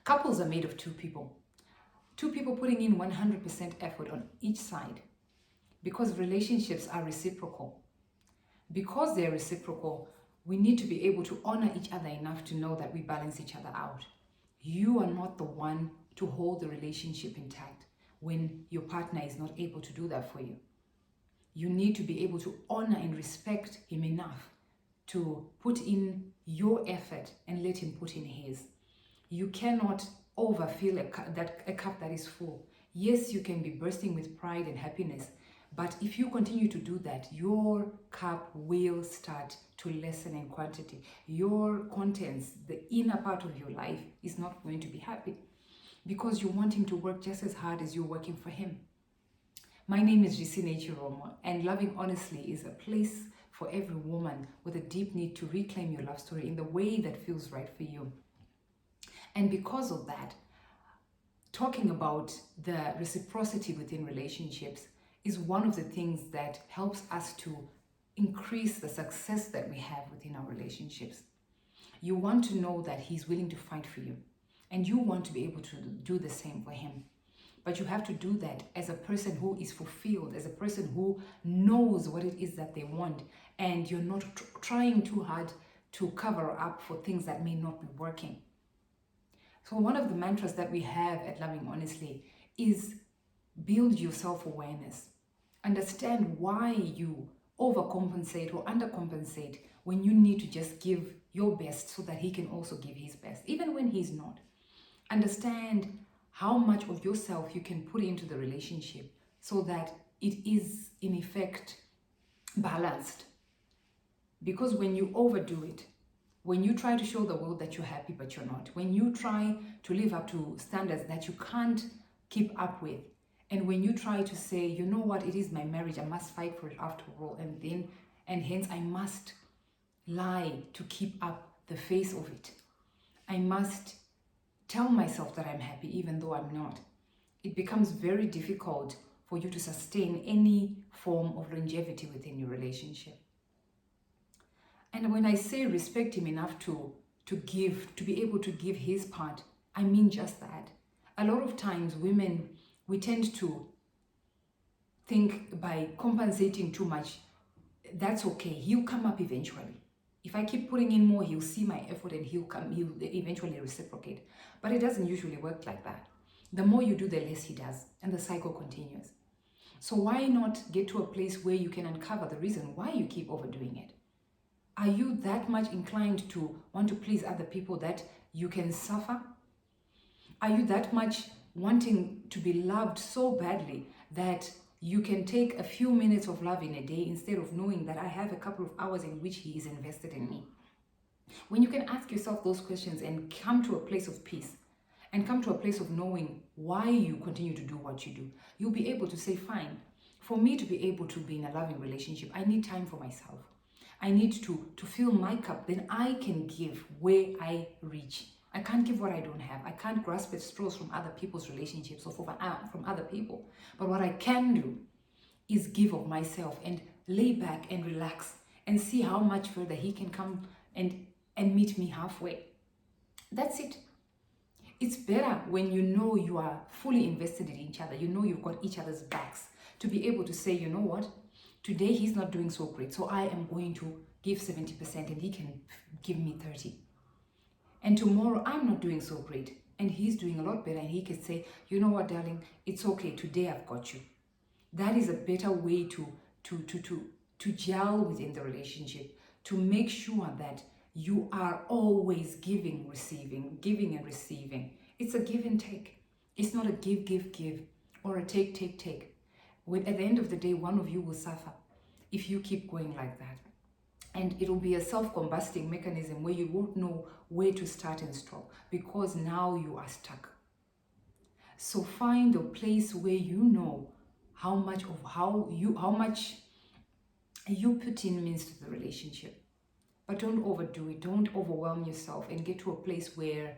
Couples are made of two people putting in 100% effort on each side, because relationships are reciprocal. Because they're reciprocal, we need to be able to honor each other enough to know that we balance each other out. You are not the one to hold the relationship intact when your partner is not able to do that for you. You need to be able to honor and respect him enough to put in your effort and let him put in his. You cannot overfill a cup that is full. Yes, you can be bursting with pride and happiness, but if you continue to do that, your cup will start to lessen in quantity. Your contents, the inner part of your life, is not going to be happy because you want him to work just as hard as you're working for him. My name is Reciprocity, and Loving Honestly is a place for every woman with a deep need to reclaim your love story in the way that feels right for you. And because of that, talking about the reciprocity within relationships is one of the things that helps us to increase the success that we have within our relationships. You want to know that he's willing to fight for you, and you want to be able to do the same for him. But you have to do that as a person who is fulfilled, as a person who knows what it is that they want, and you're not trying too hard to cover up for things that may not be working. So one of the mantras that we have at Loving Honestly is build your self-awareness. Understand why you overcompensate or undercompensate when you need to just give your best so that he can also give his best, even when he's not. Understand how much of yourself you can put into the relationship so that it is in effect balanced. Because when you overdo it, when you try to show the world that you're happy but you're not, when you try to live up to standards that you can't keep up with, and when you try to say, you know what, it is my marriage, I must fight for it after all, and hence I must lie to keep up the face of it. I must tell myself that I'm happy even though I'm not. It becomes very difficult for you to sustain any form of longevity within your relationship. And when I say respect him enough to be able to give his part, I mean just that. A lot of times women, we tend to think by compensating too much, that's okay, he'll come up eventually. If I keep putting in more, he'll see my effort and he'll eventually reciprocate. But it doesn't usually work like that. The more you do, the less he does, and the cycle continues. So why not get to a place where you can uncover the reason why you keep overdoing it? Are you that much inclined to want to please other people that you can suffer? Are you that much wanting to be loved so badly that you can take a few minutes of love in a day instead of knowing that I have a couple of hours in which he is invested in me? When you can ask yourself those questions and come to a place of peace and come to a place of knowing why you continue to do what you do, you'll be able to say, fine, for me to be able to be in a loving relationship, I need time for myself. I need to fill my cup, then I can give where I reach. I can't give what I don't have. I can't grasp at straws from other people's relationships or from other people. But what I can do is give of myself and lay back and relax and see how much further he can come and meet me halfway. That's it. It's better when you know you are fully invested in each other. You know you've got each other's backs to be able to say, you know what? Today he's not doing so great, so I am going to give 70% and he can give me 30. And tomorrow I'm not doing so great and he's doing a lot better, and he can say, you know what, darling, it's okay, today I've got you. That is a better way to gel within the relationship, to make sure that you are always giving and receiving. It's a give and take. It's not a give, or a take. At the end of the day, one of you will suffer if you keep going like that. And it'll be a self-combusting mechanism where you won't know where to start and stop because now you are stuck. So find a place where you know how much you put in means to the relationship. But don't overdo it. Don't overwhelm yourself and get to a place where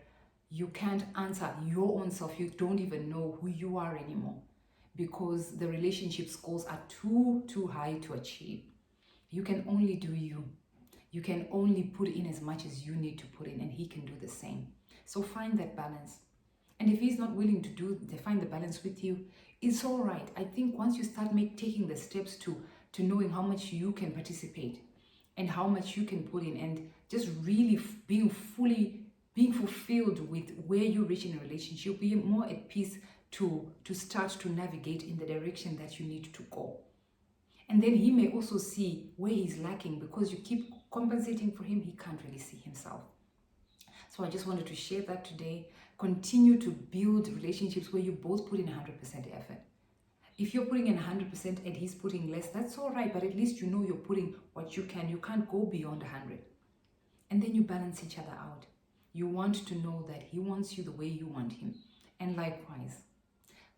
you can't answer your own self. You don't even know who you are anymore, because the relationship's goals are too high to achieve. You can only do you. You can only put in as much as you need to put in, and he can do the same. So find that balance. And if he's not willing to find the balance with you, it's all right. I think once you start taking the steps to knowing how much you can participate and how much you can put in, and just really being fulfilled with where you reach in a relationship, you'll be more at peace to start to navigate in the direction that you need to go. And then he may also see where he's lacking, because you keep compensating for him, he can't really see himself. So I just wanted to share that today. Continue to build relationships where you both put in 100% effort. If you're putting in 100% and he's putting less, that's all right, but at least you know you're putting what you can. You can't go beyond 100. And then you balance each other out. You want to know that he wants you the way you want him. And likewise.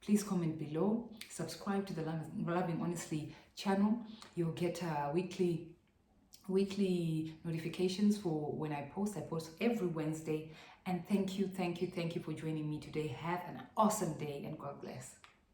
Please comment below. Subscribe to the Loving Honestly channel. You'll get weekly notifications for when I post. I post every Wednesday. And thank you for joining me today. Have an awesome day and God bless.